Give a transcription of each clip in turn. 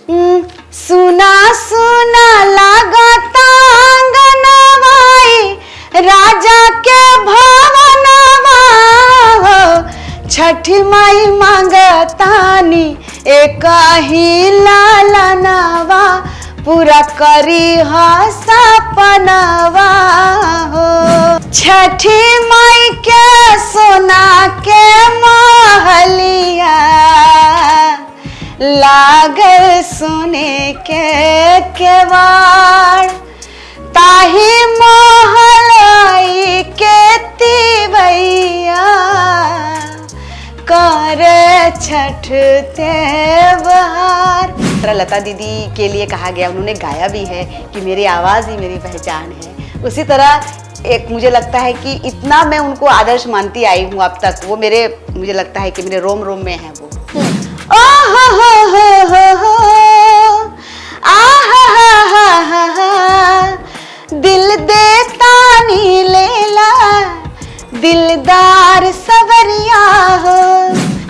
सुना सुना लागता आंगनवाई राजा के भवनवा हो, छठी माई मांगतानी एक ही लालनवा पूरा करी हा सपनवा हो। छठी माई के सोना के महलिया लागल सुने के केवाड़, ताही महल आई के तिवैया करे छठ त्योहार। लता दीदी के लिए कहा गया, उन्होंने गाया भी है कि मेरी आवाज़ ही मेरी पहचान है। उसी तरह एक मुझे लगता है कि इतना मैं उनको आदर्श मानती आई हूँ अब तक, वो मुझे लगता है कि मेरे रोम रोम में है वो। दिल देता नी लेला दिलदार सवरिया हो,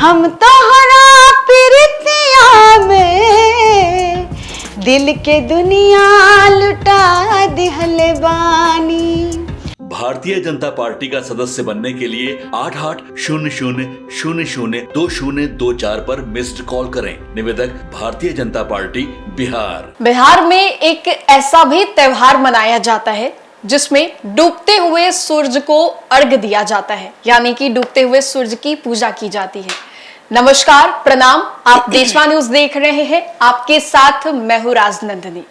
हम तोहरा प्रीतिया में दिल के दुनिया लुटा दिहले बानी। भारतीय जनता पार्टी का सदस्य बनने के लिए 8800002024 पर मिस्ड कॉल करें। निवेदक भारतीय जनता पार्टी बिहार। बिहार में एक ऐसा भी त्योहार मनाया जाता है जिसमें डूबते हुए सूरज को अर्घ दिया जाता है, यानी कि डूबते हुए सूरज की पूजा की जाती है। नमस्कार, प्रणाम, आप देशवा न्यूज देख रहे हैं। आपके साथ मैं हूं राजनंदिनी।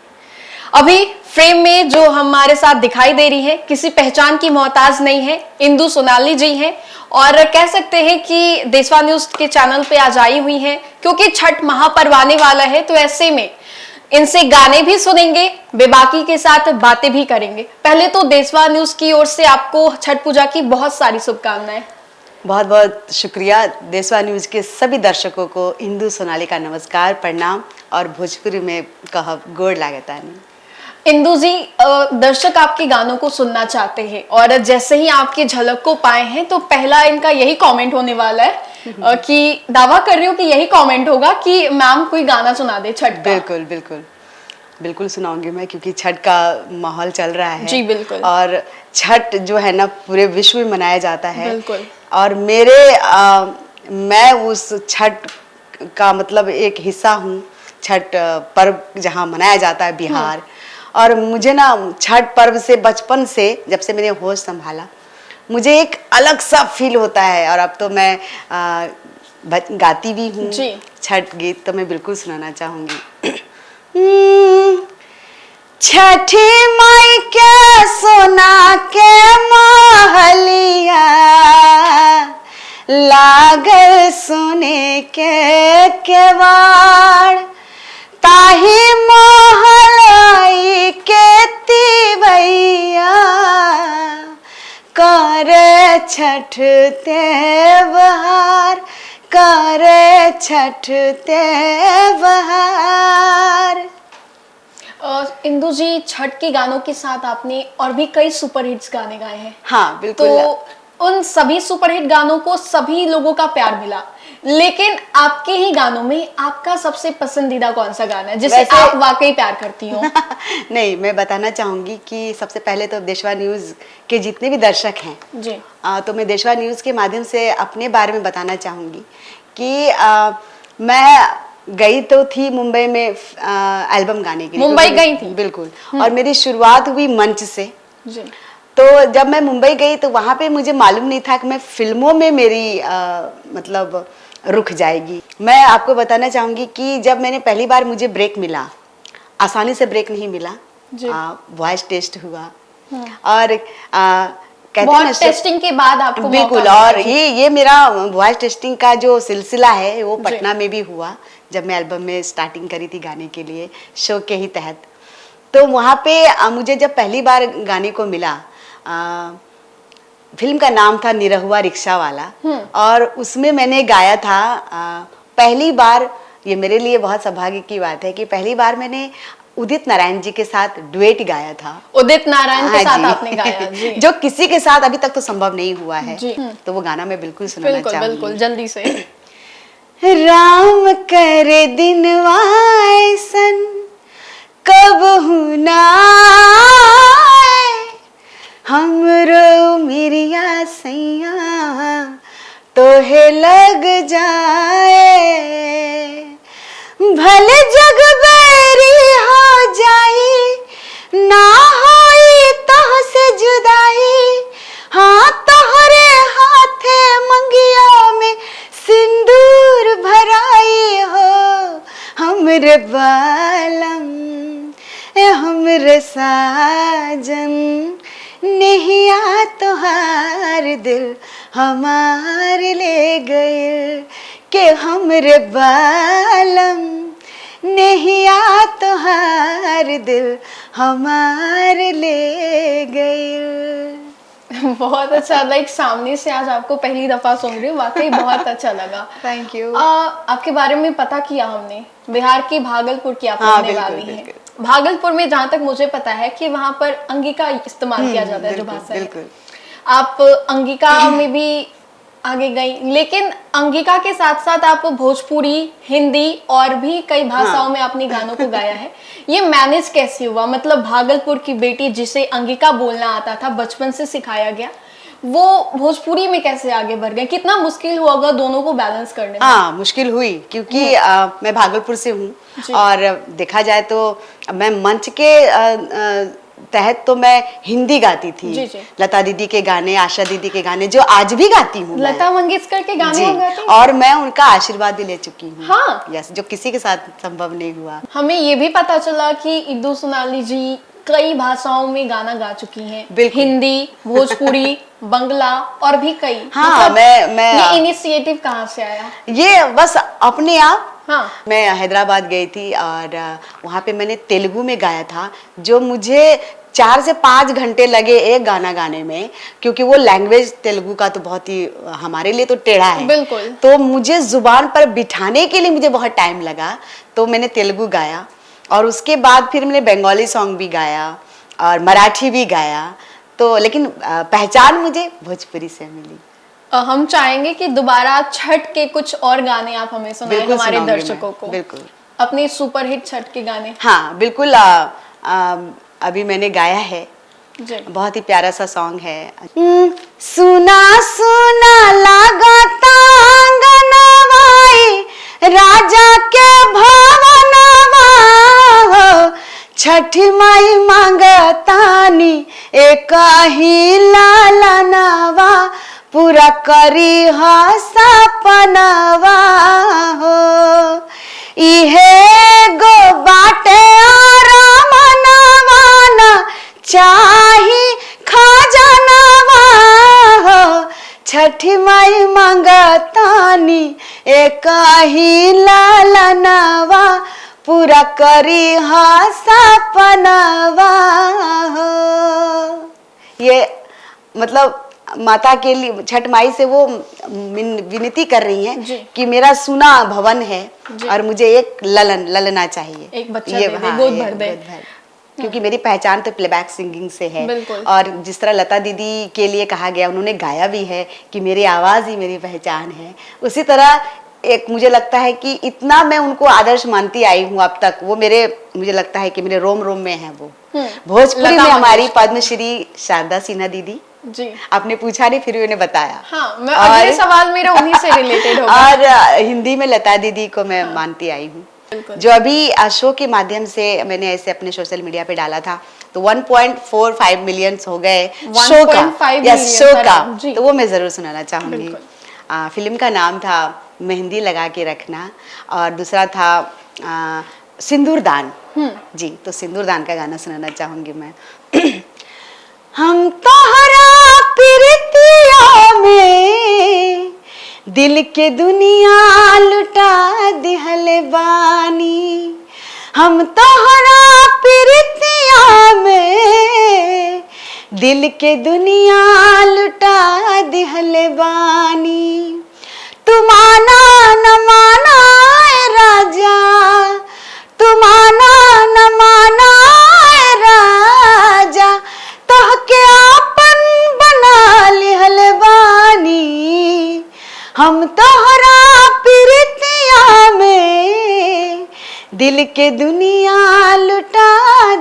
अभी फ्रेम में जो हमारे साथ दिखाई दे रही है किसी पहचान की मोहताज नहीं है, इंदु सोनाली जी हैं और कह सकते हैं कि देशवा न्यूज के चैनल पे आज आई हुई हैं क्योंकि छठ महापर्व आने वाला है। तो ऐसे में इनसे गाने भी सुनेंगे, बेबाकी के साथ बातें भी करेंगे। पहले तो देशवा न्यूज की ओर से आपको छठ पूजा की बहुत सारी शुभकामनाएं। बहुत बहुत शुक्रिया। देशवा न्यूज के सभी दर्शकों को इंदु सोनाली का नमस्कार, प्रणाम और भोजपुरी में कहब गोड़ लागतानी। इंदु जी, दर्शक आपके गानों को सुनना चाहते हैं और जैसे ही आपके झलक को पाए हैं तो पहला इनका यही कमेंट होने वाला है कि दावा कर रही हूँ कि यही कमेंट होगा कि मैम कोई गाना सुना दे छठ का। बिल्कुल बिल्कुल बिल्कुल सुनाऊंगी मैं, क्योंकि छठ का माहौल चल रहा है। जी बिल्कुल। और छठ जो है ना पूरे विश्व में मनाया जाता है। बिल्कुल। और मैं उस छठ का मतलब एक हिस्सा हूँ। छठ पर्व जहाँ मनाया जाता है बिहार, और मुझे ना छठ पर्व से बचपन से जब से मैंने होश संभाला मुझे एक अलग सा फील होता है। और अब तो मैं गाती भी हूँ छठ गीत, तो मैं बिल्कुल सुनाना चाहूँगी। छठी माई के सोना के महलिया लागल सुने के केवाड़, ताही महल आई के तिवैया करे छठ त्योहार, करे छठ त्योहार। इंदु जी, छठ के गानों के साथ आपने और भी कई सुपरहिट्स गाने गाए हैं। हाँ बिल्कुल। तो उन सभी सुपरहिट गानों को सभी लोगों का प्यार मिला, लेकिन आपके ही गानों में आपका सबसे पसंदीदा कौन सा गाना है जिसे आप वाकई प्यार करती हो? नहीं, मैं बताना चाहूंगी कि सबसे पहले तो देशवा न्यूज के जितने भी दर्शक हैं जी, तो मैं देशवा न्यूज के माध्यम से अपने बारे में बताना चाहूंगी कि मैं गई तो थी मुंबई में एल्बम गाने के लिए। मुंबई गई थी? बिल्कुल। और मेरी शुरुआत हुई मंच से जी। तो जब मैं मुंबई गई तो वहाँ पे मुझे मालूम नहीं था कि मैं फिल्मों में मेरी मतलब रुक जाएगी। मैं आपको बताना चाहूँगी कि जब मैंने पहली बार मुझे ब्रेक मिला, आसानी से ब्रेक नहीं मिला, वॉइस टेस्ट हुआ और कहते हैं टेस्टिंग के बाद आपको बिल्कुल। और ये मेरा वॉइस टेस्टिंग का जो सिलसिला है वो पटना में भी हुआ जब मैं एल्बम में स्टार्टिंग करी थी गाने के लिए, शो के ही तहत। तो वहाँ पे मुझे जब पहली बार गाने को मिला, फिल्म का नाम था निरहुआ रिक्शा वाला, और उसमें मैंने गाया था पहली बार। ये मेरे लिए बहुत सौभाग्य की बात है कि पहली बार मैंने उदित नारायण जी के साथ डुएट गाया था। उदित नारायण के साथ आपने गाया जी। जो किसी के साथ अभी तक तो संभव नहीं हुआ है। तो वो गाना मैं बिल्कुल सुनाना चाहूंगी। बिल्कुल जल्दी से। राम करे दिनवा ऐसन कहे लग जाए, भले जग बैरी हो जाई, ना होई तह से जुदाई, हाँ तोहरे हाथे मंगिया में सिंदूर भराई हो, हमरे बालम हमरे साजन, नैया तोहार दिल हमार ले गए, के हमरे बालम नैया तोहार दिल हमार ले गए। बहुत अच्छा, लाइक सामने से आज आपको पहली दफा सुन रही हूँ, वाकई बहुत अच्छा लगा। Thank you. आपके बारे में पता किया हमने, बिहार की भागलपुर की आप रहने वाली हैं। भागलपुर में जहाँ तक मुझे पता है कि वहाँ पर अंगिका इस्तेमाल किया जाता है, जो भाषा है। बिल्कुल। आप अंगिका में भी आगे गई, लेकिन अंगिका के साथ साथ आप भोजपुरी, हिंदी और भी कई भाषाओं में अपने गानों को गाया है। ये मैनेज कैसे हुआ? मतलब भागलपुर की बेटी जिसे अंगिका बोलना आता था, बचपन से सिखाया गया, वो भोजपुरी में कैसे आगे बढ़ गए? कितना मुश्किल हुआ होगा दोनों को बैलेंस करने में? हाँ, मुश्किल हुई, क्योंकि मैं भागलपुर से हूँ और देखा जाए तो मैं मंच के तहत तो मैं हिंदी गाती थी। जी जी। लता दीदी के गाने, आशा दीदी के गाने, जो आज भी गाती हूँ। लता मंगेशकर के गाने हो गाती? और मैं उनका आशीर्वाद भी ले चुकी हूँ। हाँ, यस, जो किसी के साथ संभव नहीं हुआ। हमें ये भी पता चला कि इंदु सोनाली जी कई भाषाओं में गाना गा चुकी हैं, हिंदी, भोजपुरी, बंगला और भी कई। हाँ, मतलब मैं ये इनिशिएटिव कहाँ से आया? ये बस अपने आप। हाँ, मैं हैदराबाद गई थी और वहाँ पे मैंने तेलुगु में गाया था, जो मुझे 4 से 5 घंटे लगे एक गाना गाने में, क्योंकि वो लैंग्वेज तेलुगु का तो बहुत ही हमारे लिए तो टेढ़ा है। बिल्कुल। तो मुझे जुबान पर बिठाने के लिए मुझे बहुत टाइम लगा, तो मैंने तेलुगु गाया और उसके बाद फिर मैंने बंगाली सॉन्ग भी गाया और मराठी भी गाया। तो लेकिन पहचान मुझे भोजपुरी से मिली। हम चाहेंगे कि दोबारा छठ के कुछ और गाने आप हमें सुनाएं, हमारे दर्शकों को। बिल्कुल। अपने सुपरहिट छठ के गाने। हाँ बिल्कुल। अभी मैंने गाया है, बहुत ही प्यारा सा सॉन्ग है। सुना सुना लागता आंगनवाई, राजा के भवनवा, छठी माई मांगतानी एक ही लालनवा, पूरा करी हा सपनवा हो, इहे गो बाटे आरामनवा, चाही खजानवा हो, छठी माई मांगतानी एक ही लालनवा, पूरा करी हा सपनवा हो। ये मतलब माता के लिए, छठ माई से वो विनती कर रही हैं कि मेरा सुना भवन है और मुझे एक ललना चाहिए, एक बच्चा दे दे, गोद भर दे। क्योंकि मेरी पहचान तो प्लेबैक सिंगिंग से है। और जिस तरह लता दीदी के लिए कहा गया, उन्होंने गाया भी है कि मेरी आवाज ही मेरी पहचान है, उसी तरह एक मुझे लगता है कि इतना मैं उनको आदर्श मानती आई हूँ अब तक, वो मुझे लगता है कि मेरे रोम रोम में है वो। भोजपुरी में हमारी पद्मश्री शारदा सिन्हा दीदी जी। आपने पूछा नहीं, फिर मैंने बताया। हाँ, मैं अगले सवाल मेरा उन्हीं से रिलेटेड होगा। और हिंदी में लता दीदी को मैं मानती आई हूँ, जो अभी शो के माध्यम से मैंने ऐसे अपने सोशल मीडिया पे डाला था, तो 1.45 मिलियन हो गए शो का। तो वो मैं जरूर सुनाना चाहूंगी। फिल्म का नाम था मेहंदी लगा के रखना और दूसरा था सिंदूरदान। जी, तो सिंदूरदान का गाना सुनाना चाहूंगी मैं। हम तोहरा प्रीतिया में दिल के दुनिया लुटा दिहले बानी, हम तोहरा प्रीतिया में दिल के दुनिया लुटा दिहले बानी, तुमाना न माना राजा, तुमाना न माना राजा, तोहके आपन बना लिहल बानी, हम तोहरा प्रीतिया में दिल के दुनिया लुटा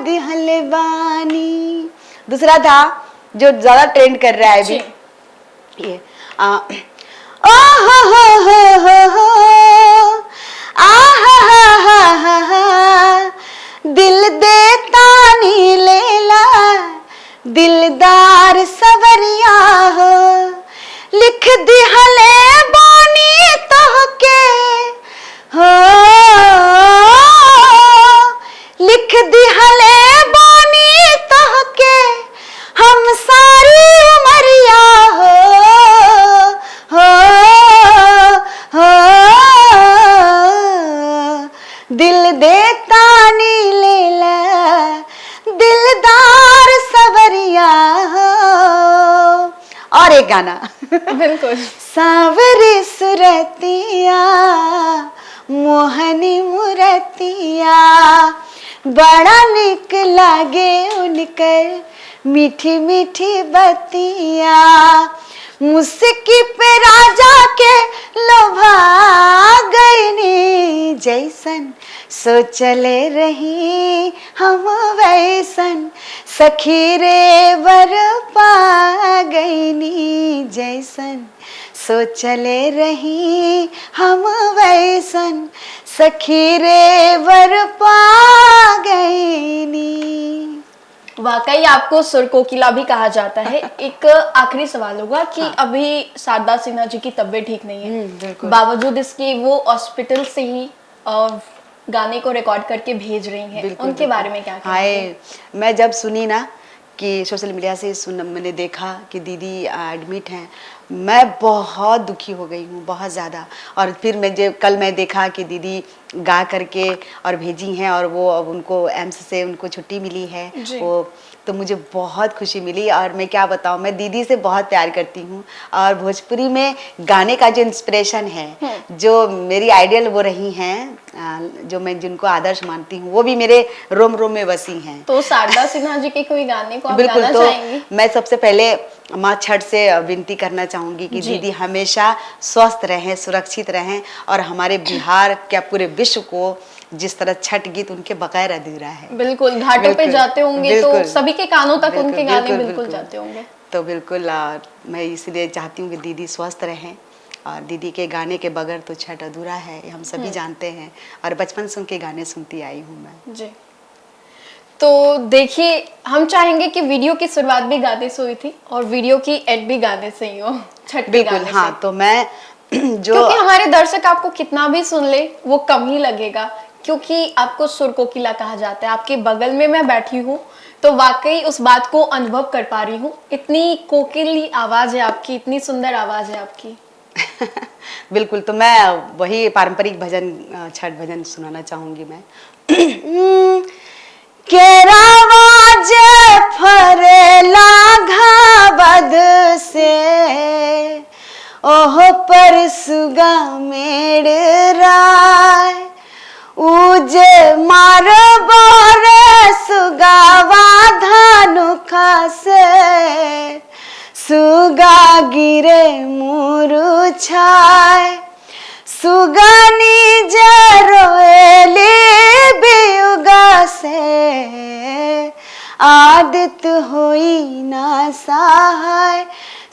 दिहल बानी। दूसरा था जो ज्यादा ट्रेंड कर रहा है अभी, ये ओ हो आ हा दिल दे तानी लेला दिलदार सवरिया हो लिख दिहले बानी तोहके हो लिख दिहले बानी तोहके हम सारी उमरिया हो दिल दे तानी लेला दिलदार सवरिया हो। और एक गाना बिल्कुल। सावरी सुरतिया मोहनी मुरतिया बड़ा निक लागे उनकर मीठी मीठी बतिया मुस्की पे राजा के लोभा गईनी जैसन सोचले रही हम वैसन सखी रे वर पा गईनी जैसन सोचले रही हम वैसन सखी रे वर पा गईनी। वाकई आपको सुर कोकिला भी कहा जाता है। एक आखिरी सवाल होगा कि अभी शारदा सिन्हा जी की तबीयत ठीक नहीं है, बावजूद इसके वो हॉस्पिटल से ही गाने को रिकॉर्ड करके भेज रही हैं, उनके बारे में क्या कहना है? मैं जब सुनी ना कि सोशल मीडिया से मैंने देखा कि दीदी एडमिट हैं, मैं बहुत दुखी हो गई हूँ, बहुत ज़्यादा। और फिर कल मैं देखा कि दीदी गा करके और भेजी हैं और वो अब उनको एम्स से उनको छुट्टी मिली है, वो तो मुझे बहुत खुशी मिली। और मैं क्या बताऊँ, मैं दीदी से बहुत प्यार करती हूँ और भोजपुरी में गाने का जो इंस्पिरेशन है, जो मेरी आइडियल वो रही हैं, जो मैं जिनको आदर्श मानती हूँ, वो भी मेरे रोम रोम में बसी हैं। तो शारदा सिन्हा जी के कोई गाने को आप बिल्कुल, गाना तो चाहेंगी? मैं सबसे पहले माँ छठ से विनती करना चाहूंगी कि दीदी हमेशा स्वस्थ रहें, सुरक्षित रहें और हमारे बिहार क्या पूरे विश्व को जिस तरह छठ गीत उनके बगैर अधूरा है। बिल्कुल, घाटों पे जाते होंगे तो सभी के कानों तक उनके गाने बिल्कुल जाते होंगे। तो बिल्कुल मैं इसलिए चाहती हूँ कि दीदी स्वस्थ रहें और दीदी के गाने के बगैर तो छठ अधूरा है, हम सभी जानते हैं और बचपन से उनके गाने सुनती आई हूँ मैं जी। तो देखिए, हम चाहेंगे कि वीडियो की शुरुआत भी गाने से हुई थी और वीडियो की एंड भी गाने से ही हो, छठ के गाने से। हाँ, तो मैं जो क्योंकि हमारे दर्शक आपको कितना भी सुन ले वो कम ही लगेगा, क्योंकि आपको सुर कोकिला कहा जाता है। आपके बगल में मैं बैठी हूँ तो वाकई उस बात को अनुभव कर पा रही हूँ। इतनी कोकिली आवाज है आपकी, इतनी सुंदर आवाज है आपकी। बिल्कुल, तो मैं वही पारंपरिक भजन, छठ भजन सुनाना चाहूंगी मैं। केरावाज फरेला घाबद से ओह पर सुगा मेड़ राय उजे मार बारे सुगावा धानु खासे सुगा गिरे मुरु छाय सुगानी जरोएली बियुगा से आदित होई ना सहाय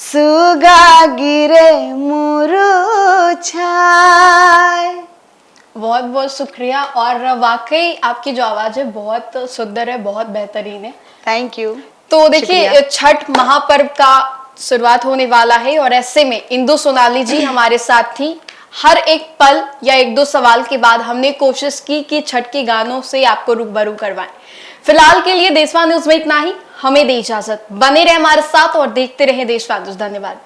सुगा गिरे मुरु छाय। बहुत बहुत शुक्रिया। और वाकई आपकी जो आवाज है बहुत सुंदर है, बहुत बेहतरीन है। Thank you. तो देखिए, छठ महापर्व का शुरुआत होने वाला है और ऐसे में इंदु सोनाली जी हमारे साथ थी। हर एक पल या एक दो सवाल के बाद हमने कोशिश की कि छठ के गानों से आपको रूबरू करवाएं। फिलहाल के लिए देशवा न्यूज में इतना ही। हमें दे इजाजत, बने रहे हमारे साथ और देखते रहे देशवा न्यूज। धन्यवाद।